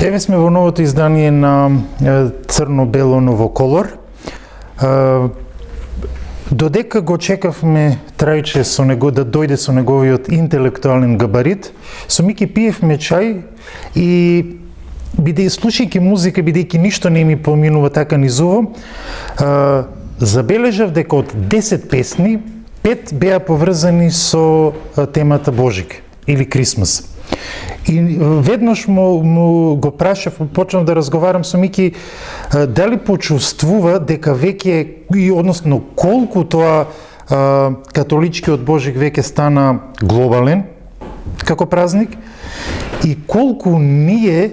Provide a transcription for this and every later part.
Еве сме во новото издание на Црно-бело Новоколор. Додека го чекавме Трајче со него да дојде со неговиот интелектуален габарит, со Мики пиевме чај и слушајќи музика, бидејќи ништо не ми поминува така низ ово, забележав дека од 10 песни, 5 беа поврзани со темата Божик или Крисмас. И веднаш му го прашав, почнав да разговарам со Мики, дали почувствува дека веќе, односно колку тоа католичкиот Божик веќе стана глобален како празник и колку ние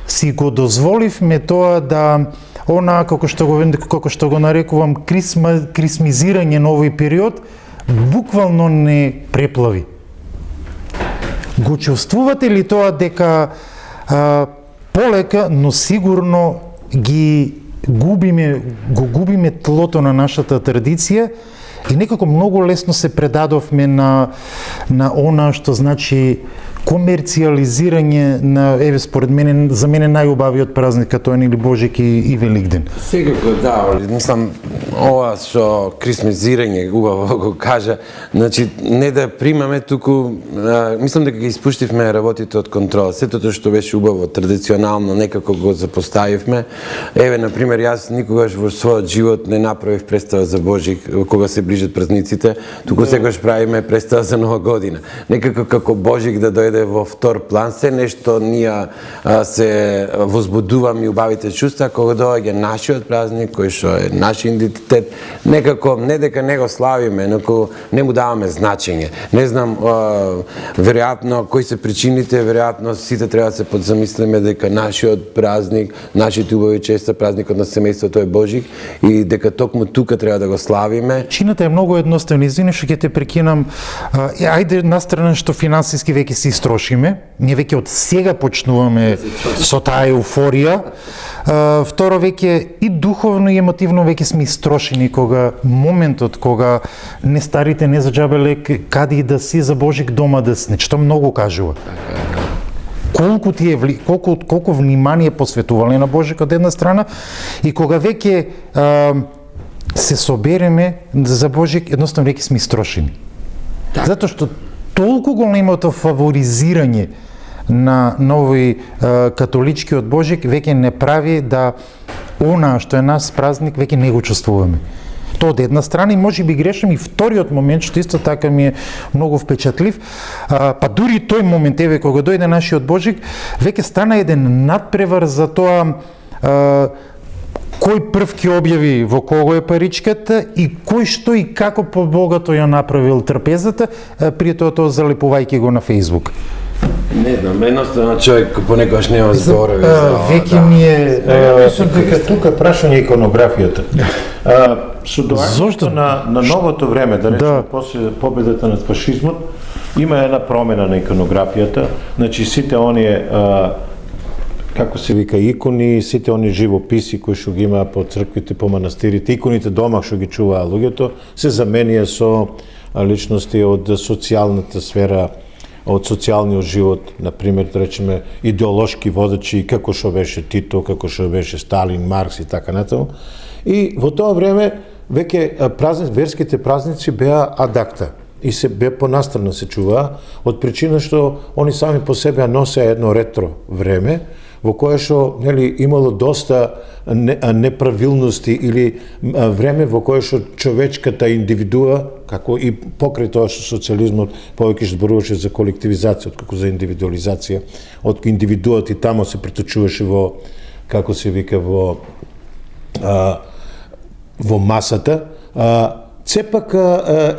си го дозволивме тоа да како што го нарекувам крисмизирање на овој период, буквално не преплави. Го чувствувате ли тоа дека полека, но сигурно го губиме тлото на нашата традиција и некако многу лесно се предадовме на она што значи комерцијализирање на, еве според мене, за мене најубавиот празник като е или Божик и Великден. Секако да, мислам, ова со крисмизирање, убаво го кажа, значи не да примаме, туку мислам дека ги испуштивме работите од контрол. Сето тоа што беше убаво, традиционално, некако го запоставивме. Еве, например, јас никогаш во својот живот не направив представа за Божик кога се ближат празниците, туку секогаш правиме представа за Нова година. Некако како Божик да дојде во втор план, се нешто ние се возбудуваме и убавите чувства кога доаѓа нашиот празник, кој што е наш идентитет, некако не дека не го славиме, но не му даваме значење. Не знам, веројатно кои се причините, веројатно сите треба да се подзамислиме дека нашиот празник, нашите убави честа, празникот на семејството е Божик и дека токму тука треба да го славиме. Чината е многу едноставна, извини што ќе те прекинам. Ајде настрана што финансиски веќе се истрошиме, ние веќе од сега почнуваме со таа еуфорија. Второ, веќе и духовно и емотивно веќе сме истрошени моментот кога не старите не заџабеле каде и да си за Божик дома да си, нечто многу кажува. Колку внимание посветувале на Божик од една страна и кога веќе се собереме за Божик, едноставно веќе сме истрошени. Затоа што толку големото фаворизирање на овој католичкиот Божик веќе не прави да она што е нас празник веќе не го чувствуваме. Тоа од една страна и може би грешам и вториот момент што исто така ми е многу впечатлив, па дури тој момент, еве кога дојде нашиот Божик, веќе стана еден надпревар за тоа кој прв ќе објави во кого е паричката и кој што и како побогато ја направил трпезата, при тоа залепувајќи го на Фејсбук. Не знам, едноставно човек понекогаш нема зборови. Веќе ми е... Мислам дека тука прашање иконографијата. Со доаѓањето на новото време, да речеме, после победата над фашизмот, има една промена на иконографијата. Значи, сите оние како се вика икони, сите они живописи кои што ги има по црквите, по манастирите, иконите дома што ги чуваа луѓето, се заменија со личности од социјалната сфера, од социјалниот живот, например, да речеме, идеолошки водачи, како што беше Тито, како што беше Сталин, Маркс и така натаму. И во тоа време веќе верските празници беа адакта и се бе понастрана се чуваа, од причина што они сами по себе носеа едно ретро време, во кое што имало доста неправилности или време во кое што човечката индивидуа, како и покрај тоа што социјализмот повеќе зборуваше за колективизација, откако за индивидуализација, од индивидуот и тамо се преточуваше во, како се вика, во масата. Сепак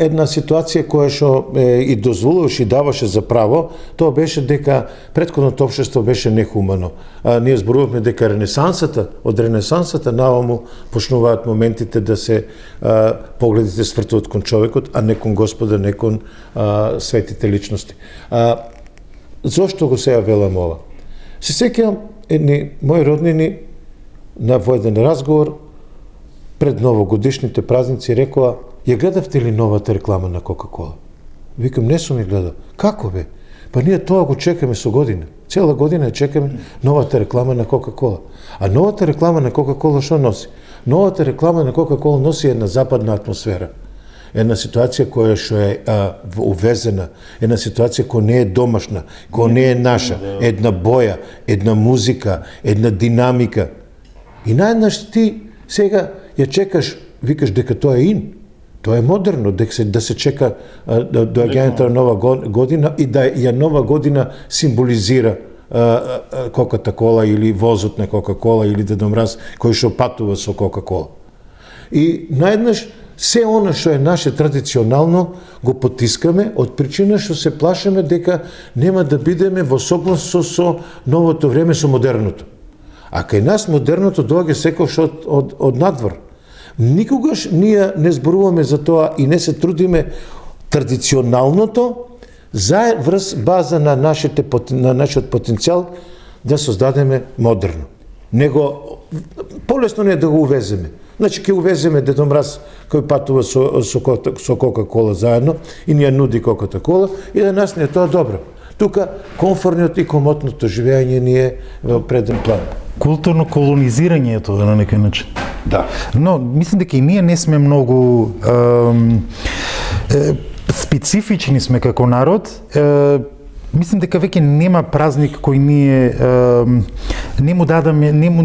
една ситуација која што и дозволуваше и даваше за право, тоа беше дека претходното општество беше нехумано. Ние зборувавме дека од Ренесансата наваму почнуваат моментите да се погледите свртуваат кон човекот, а не кон Господа, не кон светите личности. Зошто го сега велам ова? Се сеќавам едни мои роднини во еден разговор пред новогодишните празници рекоа: ја гледавте ли новата реклама на Кока-Кола? Викам, не сум ја гледал. Како бе? Па ние тоа го чекаме со година. Цела година чекаме новата реклама на Кока-кола. А новата реклама на Кока-кола што носи? Новата реклама на Кока-кола носи една западна атмосфера. Една ситуација која што е увезена, една ситуација која не е домашна, која не е наша, една боја, една музика, една динамика. И наеднаш ти сега ја чекаш, викаш дека тоа е ин. Тоа е модерно, да се чека доаѓањето на нова година и да ја нова година символизира Кока-кола или возот на Кока-кола или Дедо Мраз кој што патува со Кока-кола. И наеднаш се она што е наше традиционално го потискаме од причина што се плашиме дека нема да бидеме во согласно со новото време, со модерното. А кај нас модерното доаѓа секогаш од надвор. Никогаш ние не зборуваме за тоа и не се трудиме традиционалното за врз база на нашиот потенцијал да создадеме модерно. Него полесно не да го увеземе. Значи ќе увеземе Дедо Мраз кој патува со Кока-кола заедно и ни ја нуди Кока-кола и да нас не е тоа добро. Тука комфортниот и комотното живење ни е во преден план. Културно колонизирањето на некој начин. Да. Но мислам дека и ние не сме многу специфични сме како народ. Мислам дека веќе нема празник кој ние не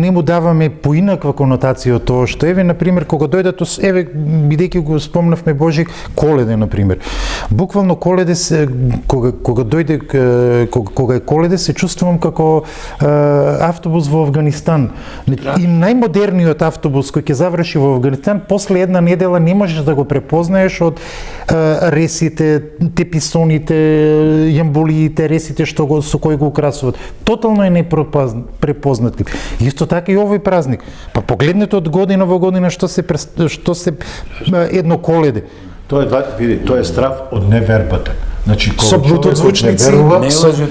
му даваме поинаква конотација од тоа што еве на пример кога дојдат еве бидејќи го спомнавме Божик Коледе на пример. Буквално Коледе се кога дојде кога е Коледе се чувствувам како автобус во Авганистан. И најмодерниот автобус кој ќе заврши во Авганистан после една недела не можеш да го препознаеш од ресите, теписоните, јамбулиите, ресите со кои го украсуват. Тотално е непрепознатлив. Исто така и овој празник. Па погледнете од година во година што се едно Коледе. Тоа е страв од невербата. Значи, со блутот звучници,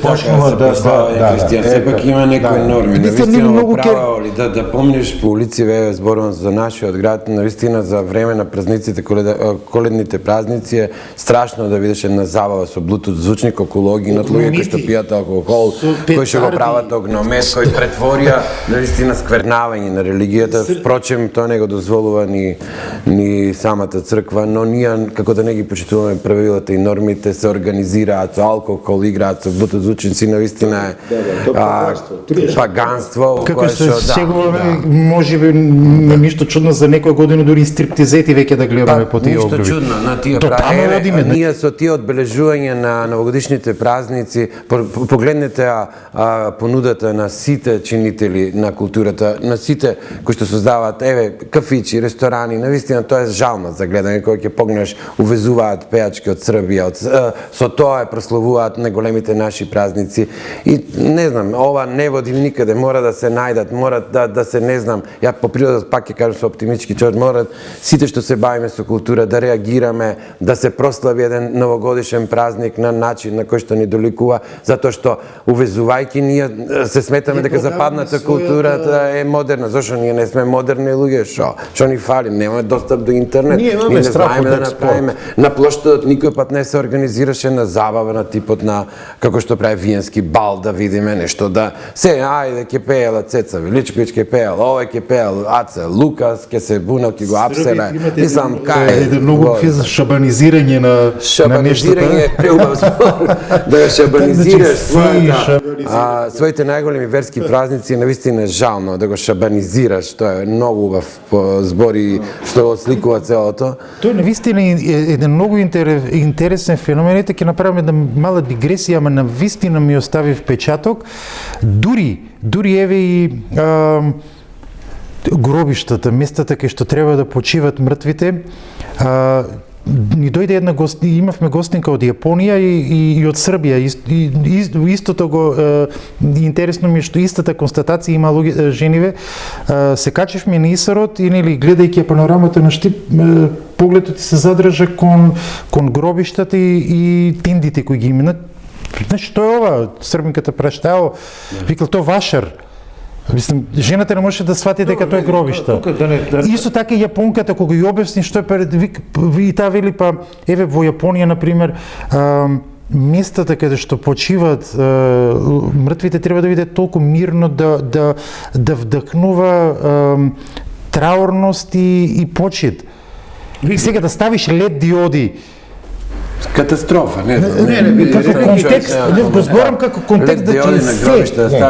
почнува да Христијан, сепак има некои норми. Навистина во право ли да помниш по улици, зборувам за нашиот град, навистина за време на празниците, коледните празници е страшно да видиш една забава со блутот звучник околу огинот, луѓе кои што пијат алкохол, кои што го прават огномет, кои претворија навистина сквернавање на религијата. Впрочем, тоа не го дозволува ни самата црква, но ние како да не ги почитуваме правилата и нормите, се организираат со алкохол, играат со бутозвучници, навистина е паганство. Како се сегуваме, можеби ништо чудно за некоја година дури стриптизети веќе да гледаме по тие обрави. Ништо чудно на тие прави. Ние со тие одбележување на новогодишните празници, погледнете понудата на сите чинители на културата, на сите кои што создаваат кафичи, ресторани, навистина тоа е жално за гледање, кои ќе погнеш увезуваат пејачки од Србија, со тоа прославуваат најголемите наши празници и не знам, ова не води никаде, мора да се најдат, мора да се не знам, ја по природа пак ќе кажам со оптимистички човек, мора сите што се бавиме со култура да реагираме, да се прослави еден новогодишен празник на начин на кој што ни доликува, затоа што увезувајќи ние се сметаме дека западната култура е модерна, зашто ние не сме модерни луѓе, што ни фали, немаме достап до интернет, ние не знаеме да направиме, на плоштадот никој пат не се организираше на забава на типот на како што прави виенски бал да видиме нешто да ајде ќе пеела Цеца Величковиќ ќе пеел, овој ќе пеел Аце Лукас ќе се бунел ќе го апселе. Мислам кај многу шабанизирање на шабанизирање преубав збор да шабанизираш своите најголеми верски празници, навистина жално да го шабанизираш, тоа е многу убав збор и што осликува целото. Тоа навистина е еден многу интересен феномен, ќе направиме една мала дигресија, ама навистина ми остави впечаток. Дури еве и гробиштата, местата кај што треба да почиват мртвите, ни дојде една имавме гостинка од Јапонија и од Србија. Истото го интересно ми што истата констатација има жениве. Се качевме на Исарот и нели гледајќи панорамата на Штип, погледот ти се задржа кон гробиштата и тендите кои ги имаат. Значи тоа е ова, србинката праштао, викал тоа вашар. Мислам, жената не може да свати дека тоа е гробишта. Исто така и јапонката кога ја објасни што е и таа вели па еве во Јапонија на пример местата каде што почиваат мртвите треба да биде толку мирно да вдъхнува траурност и почит. Сега да ставиш LED диоди, катастрофа, не, како контекст, го зборам како контекст да че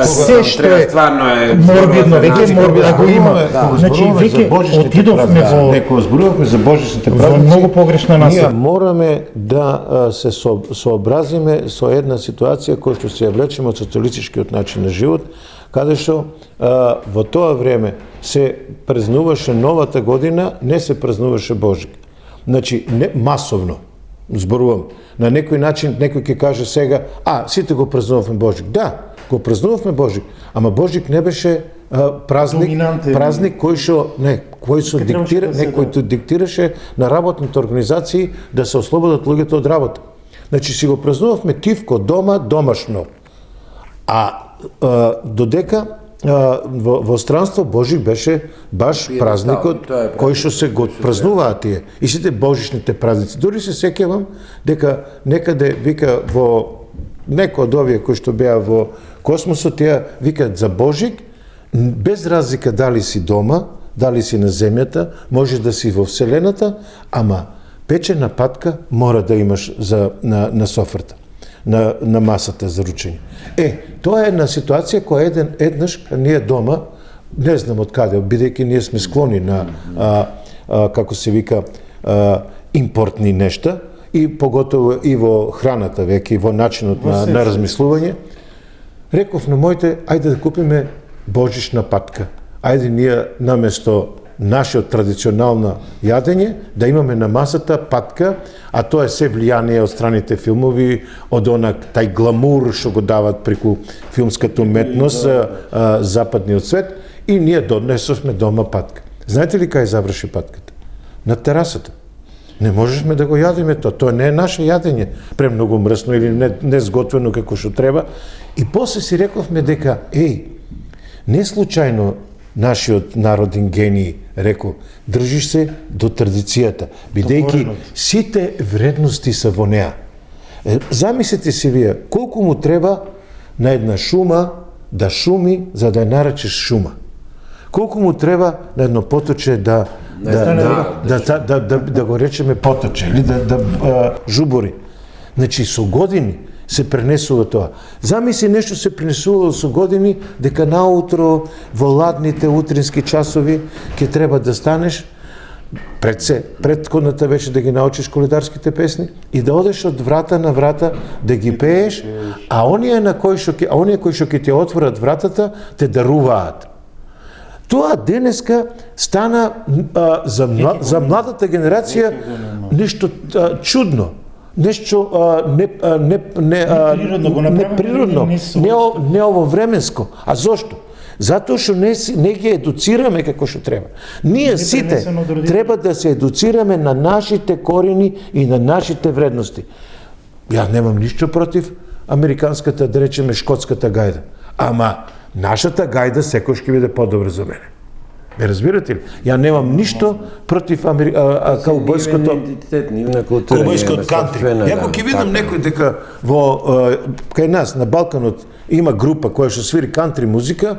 се што е морбидно, веќе морбидно го има. Значи веќе отидовме во некој зборувавме за божичните празници. Многу погрешна насока. Ние мораме да се сообразиме со една ситуација која што се ја влечеме од социјалистичкиот начин на живот, каде што во тоа време се празнуваше новата година, не се празнуваше Божик. Значи не масовно. Зборувам. На некој начин, некој ќе каже сега, сите го празнувавме Божик. Да, го празнувавме Божик, ама Божик не беше празник кој диктираше на работните организации да се ослободат луѓето од работа. Значи си го празнувавме тивко дома, домашно. Додека во странство Божик беше баш празникот кој што се го празнуваат тие. И сите божичните празници. Дури се сеќавам дека некаде вика во некој од овие кои што беа во космосот, тие викаат за Божик, без разлика дали си дома, дали си на земјата, може да си во вселената, ама печена патка мора да имаш на софрата, на масата за ручење. Тоа е една ситуација која еднаш ние дома, не знам од каде, бидејќи ние сме склони на, како се вика, импортни нешта, и поготово и во храната веќе, и во начинот на размислување, реков на моите, ајде да купиме божична патка. Ајде ние наместо нашиот традиционално јадење, да имаме на масата патка, а тоа е се влијание од страните филмови, од тај гламур што го дават преку филмската уметност, западниот свет, и ние донесовме дома патка. Знаете ли кај заврши патката? На терасата. Не можешме да го јадеме тоа не е наше јадење, премногу мръсно или не сготвено како што треба. И после си рековме дека, не случајно нашиот народен гений рекол, држиш се до традицијата, бидејќи сите вредности се во неа. Замислете си вие, колку му треба на една шума да шуми за да ја наречеш шума. Колку му треба на едно поточе да го речеме поточе или да жубори. Значи со години се пренесува тоа. Замисли нешто се пренесувало со години, дека наутро во ладните утрински часови ќе треба да станеш, предходната беше да ги научиш коледарските песни и да одеш од врата на врата да ги пееш, а оние кои што ќе ти отворат вратата те даруваат. Тоа денеска стана за младата генерација нешто чудно. Нешто неприродно, не ововременско. А зошто? Затоа што не ги едуцираме како што треба. Ние сите треба да се едуцираме на нашите корени и на нашите вредности. Ја немам ништо против американската, да речеме, шкотската гајда. Ама нашата гајда секој ќе биде подобра за мене. Ме разбирате ли? Ја немам ништо против каубојското кантри. Ако ќе видам некој дека кај нас на Балканот има група која што свири кантри музика,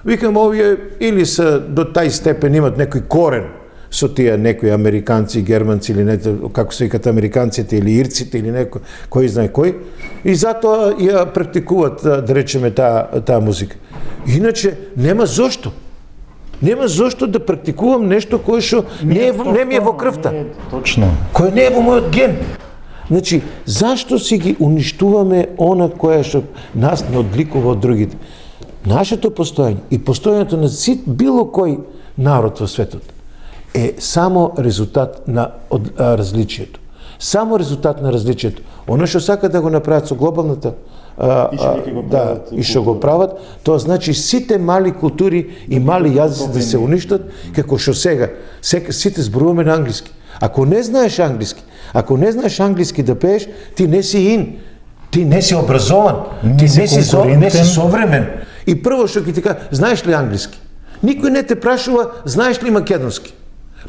викам овие или се до тај степен имат некој корен со тие некои американци, германци или не, како се викат американците или ирците или некој, кој знае кој, и затоа ја практикуваат, да речеме, таа музика. Иначе нема зошто. Нема зошто да практикувам нешто кое што не ми е во крвта. Точно. Кој не е во мојот ген. Значи, зашто си ги уништуваме она кое што нас не одликува од другите? Нашето постојање и постојањето на било кој народ во светот е само резултат на различието. Само резултат на различието. Оно што сака да го направат со глобалната и што го прават, тоа значи сите мали култури и мали јазици да се уништат, како што сега сите зборуваме на англиски. Ако не знаеш англиски да пееш, ти не си ин, ти не си образован, ти не си современ. И прво што ќе ти кажа, знаеш ли англиски? Никој не те прашува, знаеш ли македонски?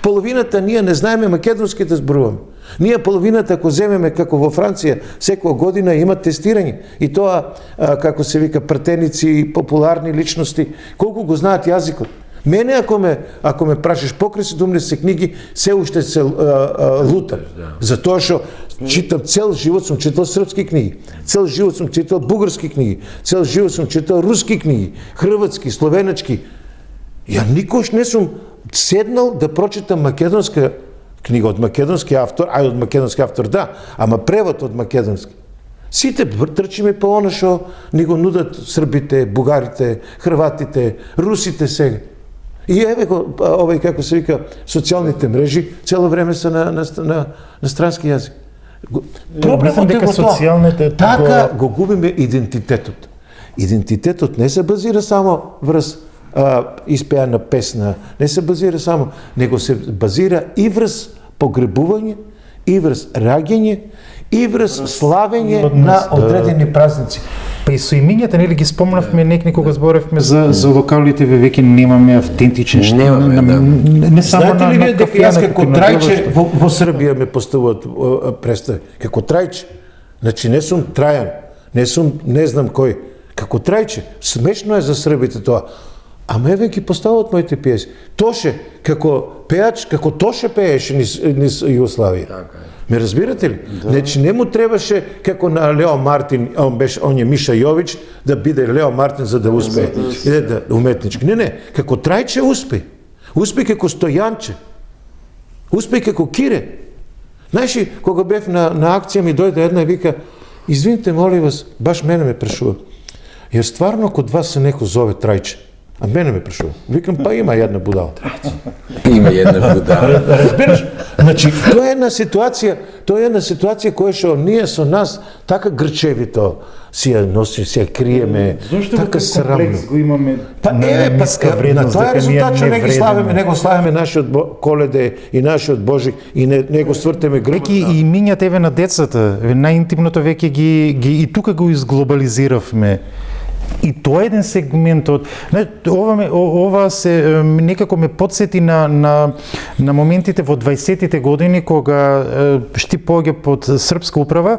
Половината ние не знаеме македонски да зборуваме. Ние половината, ако земеме како во Франција, секоја година има тестирање. И тоа, како се вика, пратеници и популарни личности, колку го знаат јазикот. Мене, ако ме прашаш покрај 70 книги, се уште се лутам. Затоа што читам, цел живот сум читал српски книги, цел живот сум читал бугарски книги, цел живот сум читал руски книги, хрватски, словенечки. Ја никош не сум седнал да прочитам македонска книга од македонски автор, од македонски автор да, ама превод од македонски. Сите трчиме по она што ни го нудат србите, бугарите, хрватите, русите сега. И еве го, овај, како се вика, социјалните мрежи, цело време се на странски јазик. Проблемот е тоа. Така го губиме идентитетот. Идентитетот не се базира само врз испеана песна, не се базира само, него се базира и врз погребување, и врз раѓање, и врз славење на одредени празници. Па и со имињата, нели ги спомнавме, некога зборевме за локалите, веќе немаме автентични не само знаете ли вие дека јас како Трајче во Србија ме поставуваат представи, како Трајче, значи не сум Трајан, не сум не знам кој, како Трајче, смешно е за србите тоа. Ама еве ги поставуваат моите пиеси. Тоше, како пеач, како Тоше пееше низ Југославија. Ме разбирате ли? Значи не му требаше како на Лео Мартин, он е Миша Јович, да биде Лео Мартин за да успее. Да уметнички. Не, како Трајче успе. Успе како Стојанче. Успе како Кире. Знаеш ли, кога бев на акција ми дојде една и вика: "Извините, моли вас, баш мене ме прашува. Ја стварно код вас се некој зове Трајче?" А мене ме прашува. Викам, па има една будала. Има една будала. Разбираш? Значи, тоа е една ситуација која што ние со нас така грчевито си ја носиме, си ја криеме, така срамно. Комплекс го имаме ниска вредност, тоа е резултат што не го славиме нашиот Коледе и нашиот Божик и не го свртеме грбот. Веќе и имињата еве на децата, најинтимното веќе ги и тука го изглобализиравме. И тоа е еден сегмент од ова се некако ме потсети на моментите во 20-тите години кога Штип поѓа под српска управа,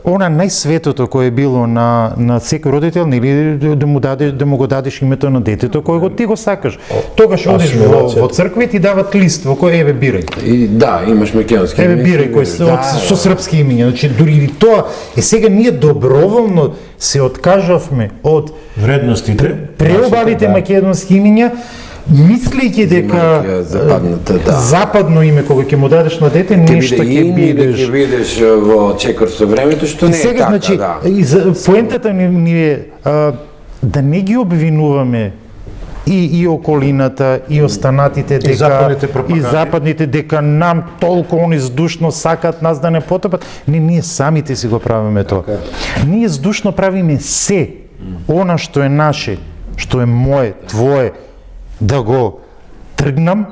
она најсветото кое е било на секој родител, нели да му го дадеш името на детето кое го ти го сакаш. Тогаш одиш во црква и ти дават лист во кој еве бирај. И да, имаш македонски име. Еве бирај кој со српски имиња. Значи дури и тоа сега ние доброволно се откажавме од вредностите, преубавите македонски имиња, мислејќи дека западно име кога ќе му дадеш на дете нешто ќе бидеш. Ќе бидеш во чекор со времето, што не е така, значи, да. Поентата ни е да не ги обвинуваме и околината, и останатите дека и западните дека нам толку они здушно сакат нас да не потопат. Не, ние самите си го правиме тоа. Ние здушно правиме се она што е наше, што е мое, твое, да го тргнам,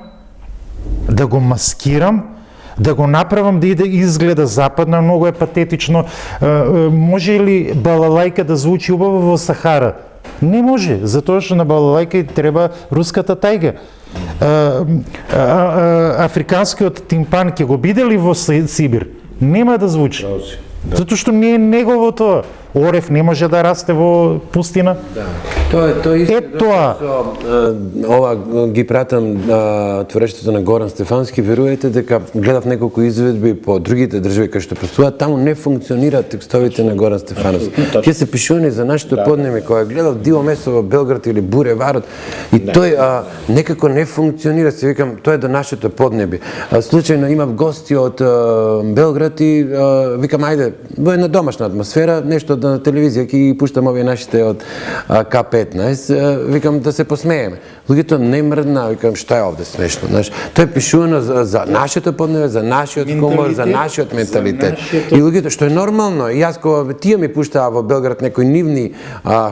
да го маскирам, да го направам да изгледа западно, многу е патетично. Може ли балалајка да звучи убаво во Сахара? Не може, затоа што на балалајка треба руската тајга. Африканскиот тимпан ќе го биде ли во Сибир? Нема да звучи. Затоа што не е негово тоа. Орев не може да расте во пустина. Да. Тоа е тоа. Ова ги пратам творештето на Горан Стефански, верувате дека гледав неколку изведби по другите држави кај што постуваат, таму не функционираат текстовите на Горан Стефановски. Тие се пишувани за нашето поднеме, кога гледав Диво место во Белград или Буреварот и тој некако не функционира, се викам, тоа е до нашето поднеби. Случајно имав гости од Белград и викам ајде, во една домашна атмосфера, нешто на телевизија ќе ги пуштам овие нашите од К15, викам да се посмееме. Луѓето не мрдна, викам што е овде смешно, знаеш. Тоа е пишувано за нашето подневе, за нашиот хумор, за нашиот менталитет. И луѓето што е нормално, и јас кога тие ми пуштаа во Белград некои нивни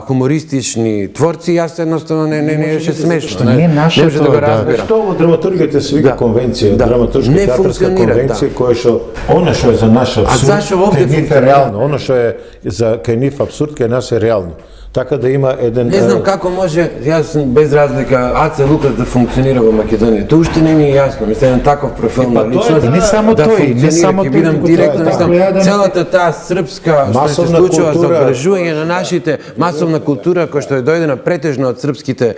хумористични творци, јас едноставно не беше смешно, не може да го разбирам. Што во драматургијата се вика конвенција, драматуршка театарска конвенција, која што она што е за наш абсурд, кај нив е реално, она што е за кај нив абсурд, кај нас е реално. Така да има еден... Не знам како може, јас без разлика, Аце Лукас да функционира во Македонија. Тоа уште не ми е јасно. Мислам, еден таков профил на личност не само да тој, не само тој, бидам директно, мислам, целата таа српска што се случува за обрежување на нашите масовна култура која што е дојдена претежно од српските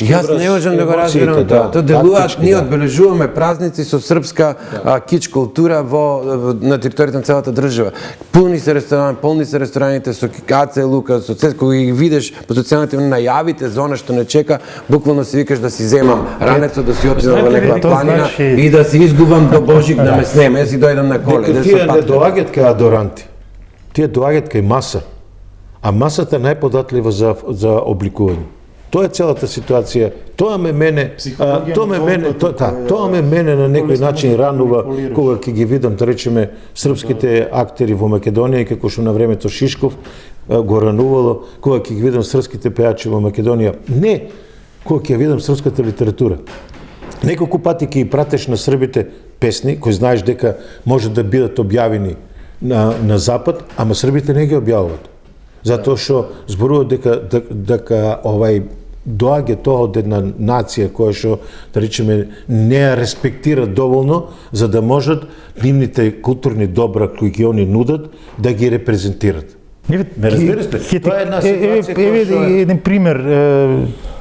јас не можам да го разберам тоа. Тоа делуваат, ние одбележуваме празници со српска кич култура на територијата на целата држава. Полни се рестораните со Аце Лукас, со кога ги видиш по социјалните најавите за она што не чека, буквално си викаш да си земам ранецот, да си отидам во некоја планина и да си изгубам до Божик да ме снеме, да си дојдам на Коледа. Тие не доаѓаат кај адоранти. Тие доаѓаат кај маса. А масата е најподатлива за обликување. Тоа е целата ситуација. Тоа ме мене на некој начин ранува кога ќе ги видам, да речеме, српските актери во Македонија и како што на времето Шишков го ранувало, кога ќе ги видам српските пејачи во Македонија. Не, кога ќе видам српската литература. Неколку пати ќе ги пратеш на србите песни, кои знаеш дека може да бидат објавени на Запад, ама србите не ги објавуваат. Затоа што зборуваат дека доаѓа тоа од една нација која што, да речеме, не ја респектира доволно за да можат нивните културни добра кои ги они нудат да ги репрезентират. Ме разбирате? Тоа е една ситуација која што е... Еден пример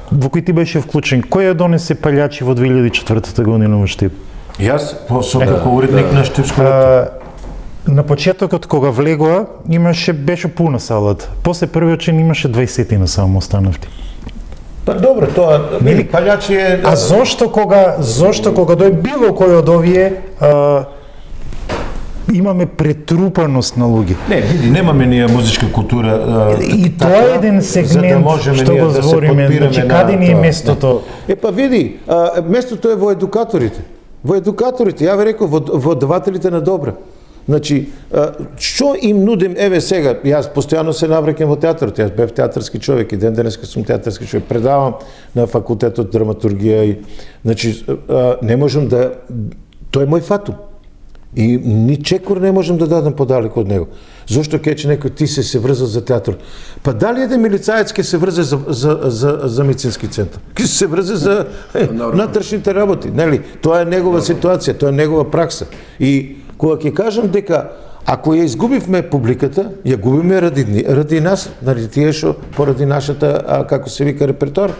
во кој ти беше вклучен. Кој ја донесе палјачи во 2004 година во Штип? Јас, како уредник на Штипското. На почетокот кога влегоа, беше пуна салата. После првиот чин имаше 20 само останавти. Па добро, тоа палјачи е... А зошто кога дој било кој од овие имаме претрупаност на луѓе? Не, види, немаме ние музичка култура. И тоа е еден сегмент што го збориме, значи каде ни е местото? Па види, местото е во едукаторите. Во едукаторите, ја ви реков, во давателите на добра. Значи, што им нудим, еве сега, јас постојано се навраќам во театарот, јас бев театарски човек и ден денеска сум театарски човек, предавам на факултетот драматургија и, значи, не можам да, тој е мој фатум. И ни чекор не можам да дадам подалеку од него. Зошто кече некој ти се врзал за театар? Па дали еден милицаец ке се врзе за медицински центар? Ке се врзе за натрешните работи, нели? Тоа е негова ситуација, тоа е негова пракса. И кога ќе кажам дека ако ја изгубивме публиката, ја губиме ради нас, ради тие што поради нашата, како се вика, репертоар,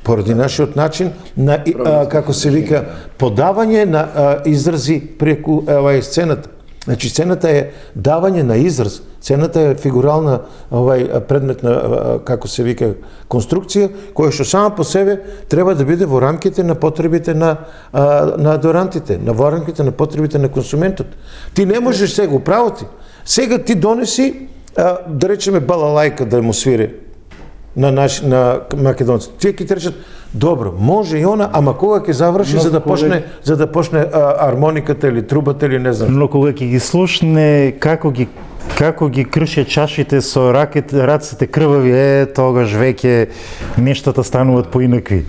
поради нашиот начин на, како се вика, подавање на изрази преку сцената. Значи, сцената е давање на израз, сцената е фигурална предмет на, како се вика, конструкција, која што сама по себе треба да биде во рамките на потребите на адорантите, во рамките на потребите на консументот. Ти не можеш сега, управо ти. Сега ти донеси, да речеме, балалајка да му свири на македонците. Тие ќе ти речат, добро, може и она, ама кога ќе заврши за да почне армониката или трубата или не знам. Но кога ќе ги слушне како ги крше чашите со раците крвави, тогаш веќе нештата стануваат поинакви.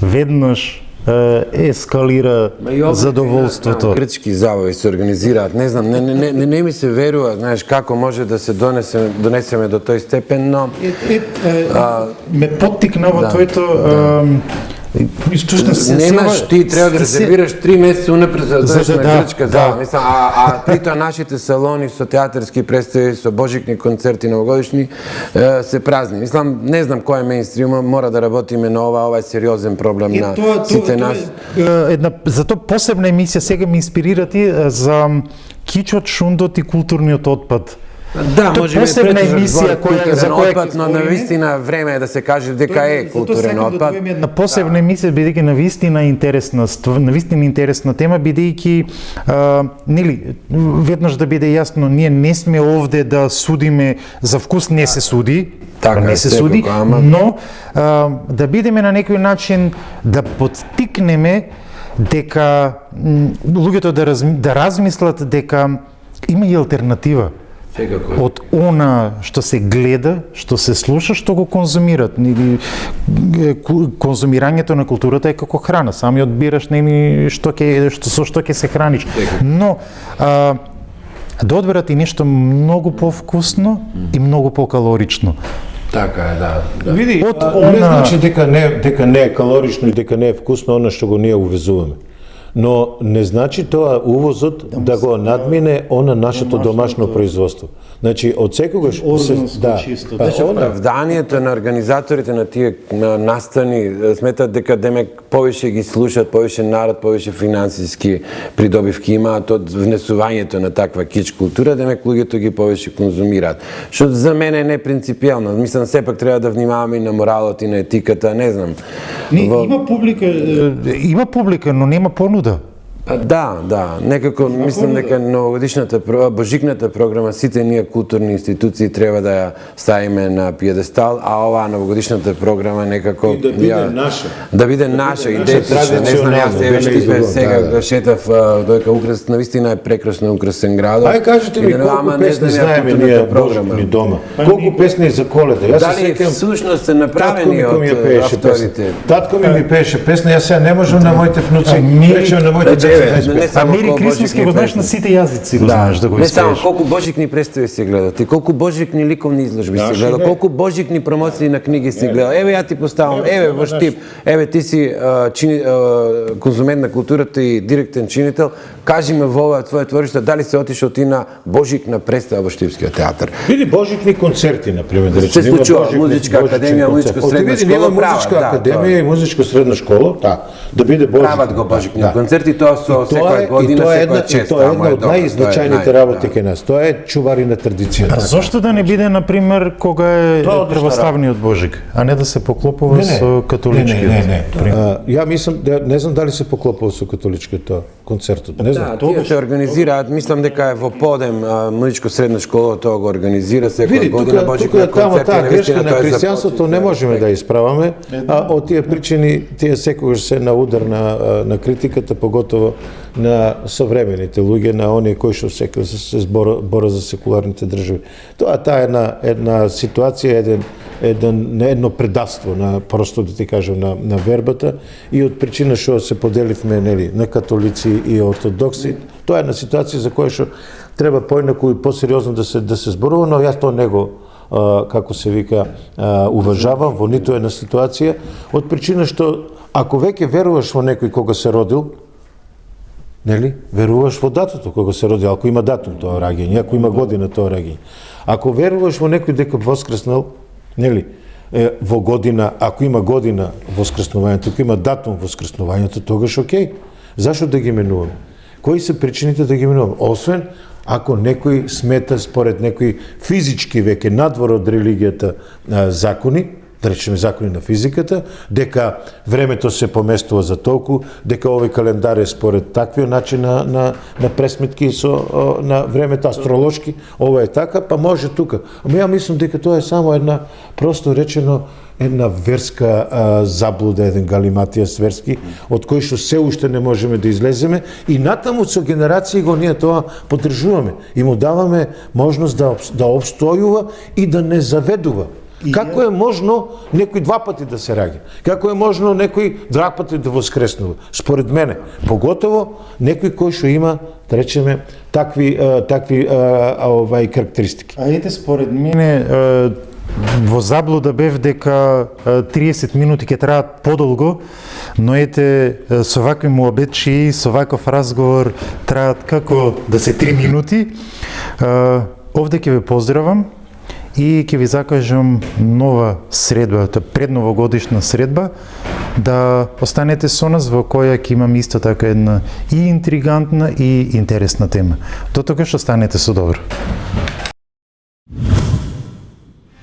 Веднаш ескалира задоволството. Крчки забави се организираат, не знам, не ми се верува, знаеш, како може да се донесеме до тој степен, но... Ме поттикна во твоето... Немаш, ти треба да резервираш 3 месеца унапред за да дојдеш на крчка зала. А притоа нашите салони со театарски представи, со божикни концерти новогодишни се празни. Мислам, не знам кој е мејнстрима, мора да работиме на ова е сериозен проблем на сите нас. Затоа посебна емисија сега ме инспирирати за кичот, шундот и културниот отпад. Да, може би посебна емисија за која но навистина време е да се каже дека е културен отпад. Тоа е една посебна емисија бидејќи навистина интересна тема, бидејќи нели веднаш да биде јасно, ние не сме овде да судиме за вкус, не се суди. Така, не се суди, но да бидеме на некој начин да поттикнеме дека луѓето да размислат дека има и алтернатива од она што се гледа, што се слуша, што го конзумират. Конзумирањето на културата е како храна, сами одбираш со што ќе се храниш. Но да одберат и нешто многу повкусно и многу покалорично. Така е, да. Види, не значи дека не е калорично и дека не е вкусно она што го ние увезуваме. Но не значи тоа увозот да го надмине она нашето домашно производство. Значи, од секогаш оправданието на организаторите на тие настани сметат дека демек повеќе ги слушат, повеќе народ, повеќе финансиски придобивки имаат од внесувањето на таква кич култура, демек луѓето ги повеќе конзумираат. Што за мене е непринципиелно. Мислам сепак треба да внимаваме и на моралот и на етиката, не знам. Има публика, но нема понуда. Да, некако мислам дека новогодишната божикната програма сите ние културни институции треба да ја ставиме на пиедестал, а оваа новогодишната програма некако да биде наша. Да биде наша идентична, не знам јас сега шетав доека Украс навистина е прекрасно украсен градот. Ај кажете ми колку песни знаеме ние божикни дома. Колку песни за Коледа? Јас се сеќавам всушност се направени од авторите. Татко ми пееше песна, јас сега не можам на моите внуци, речем на моите Мери Крисмис ќе го знаеш на сите јазици, го знаеш да го испееш. Не само колку божикни представи се гледат, и колку божикни ликовни изложби се гледат, колку божикни промоции на книги се гледат. Еве ја ти поставам, еве во Штип, еве ти си конзумент на културата и директен чинител, кажи ме во оваа твоја творишта дали се отишол ти на божикна представа во Штипскиот театар. Види божикни концерти на пример, да се случува музичка академија, музичка средна школа, музичка академија и музичка средна школа, да биде божикни. Прават го божикни концерти, тоа со секоја година, секоја чест. Тоа е една од најзначајните работи кај нас. Тоа е чувари на традицијата. А зошто да не биде, например, кога е православниот Божик, а не да се поклопува со католичкиот? Не. Ја мислам, не знам дали се поклопува со католичкиот концертот. Не знам. Тоа се организираат, мислам дека е во Подем, музичко средна школа тоа го организира секоја година Божикна концерти. Таа грешка на христијанството не можеме да исправаме, а од тие причини тие секогаш се на удар на критиката, поготово на современите луѓе, на оние кои што се борат за секуларните држави. Таа е една ситуација, едно предавство на, просто да ти кажам, на вербата и од причина што се поделивме на католици и ортодокси. Тоа е една ситуација за која што треба поинаку и посериозно да се зборува, но јас тоа не го како се вика уважавам во ниту една ситуација, од причина што ако веќе веруваш во некој кога се родил, нели? Веруваш во датото кога се роди, ако има датум тоа раѓање, ако има година тоа раѓање. Ако веруваш во некој дека воскреснал, нели? Во година, ако има година воскреснувањето, ако има датум воскреснувањето, тогаш окей. Зашто да ги менуваме? Кои се причините да ги менуваме? Освен ако некој смета според некои физички веќе надвор од религијата закони, да речеме закони на физиката, дека времето се поместува за толку, дека овој календар е според таквиот начин на пресметки на времето астролошки, ова е така, па може тука. Ама ја мислам дека тоа е само една, просто речено, една верска заблуда, еден галиматијас верски, од кој што се уште не можеме да излеземе и натаму со генерации го ние тоа поддржуваме и му даваме можност да обстојува и да не заведува. Како е можно некој два пати да се раѓа? Како е можно некој два пати да воскреснува? Според мене, поготово некој кој што има, да речеме, такви карактеристики. А ете, според мене, во заблуда бев дека 30 минути ќе траат подолго, но ете, со вакви муабетчи, со ваков разговор траат како да се 3 минути. Овде ќе ве поздравам и ќе ви закажам нова средба, предновогодишна средба, да останете со нас во која ќе имам исто така една и интригантна и интересна тема. До тогаш останете со добро.